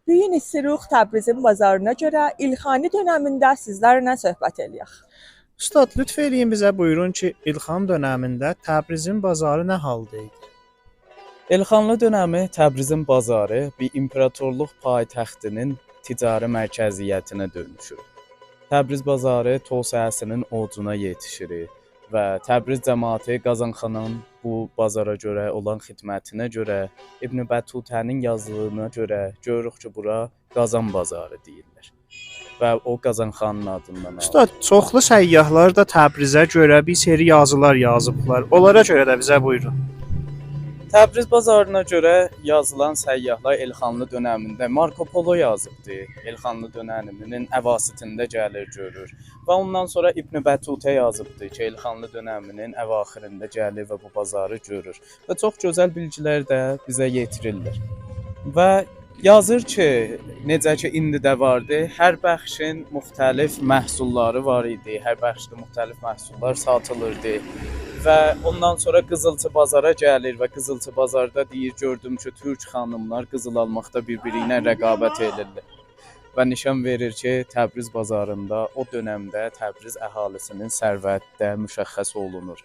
Bu gün istəyirik Təbrizin bazarına görə İlxani dönəmində sizlərlə söhbət eləyək. Ustad, lütf eləyin bizə buyurun ki, İlxan dönəmində Təbrizin bazarı nə halda idi? Elxanlı dönəmi Təbrizin bazarı bir imperatorluq paytaxtının ticari mərkəziyyətinə dönüşür. Təbriz bazarı Tosayasının oduuna yetişir və Təbriz cəmaəti Qazanxanın bu bazara görə olan xidmətinə görə, İbn Bəttutənin yazdığına görə görürük ki, bura Qazan bazarı deyilir və o Qazanxanın adından alınır. Ustad, çoxlu səyyahlar da Təbrizə görə bir seri yazılar yazıblar. Onlara görə də bizə buyurun. Təbriz bazarına görə yazılan səyyahlar Elxanlı dönəmində Marko Polo yazıbdı. Elxanlı dönəminin əvasitində gəlir görür. Və ondan sonra İbn Bəttutə yazıbdı ki, Elxanlı dönəminin əvaxirində gəlir və bu bazarı görür. Və çox gözəl bilgilər də bizə yetirirlər. Və yazır ki, necə ki indi də vardı, hər bəxşin müxtəlif məhsulları var idi. Hər bəxşdə müxtəlif məhsullar satılırdı. Və ondan sonra Qızılçı bazara gəlir və Qızılçı bazarda deyir, gördüm ki, türk xanımlar qızıl almaqda bir-biri ilə rəqabət edirlər. Və nişan verir ki, Təbriz bazarında o dövrdə Təbriz əhalisinin sərvətdə müşəxəs olunur.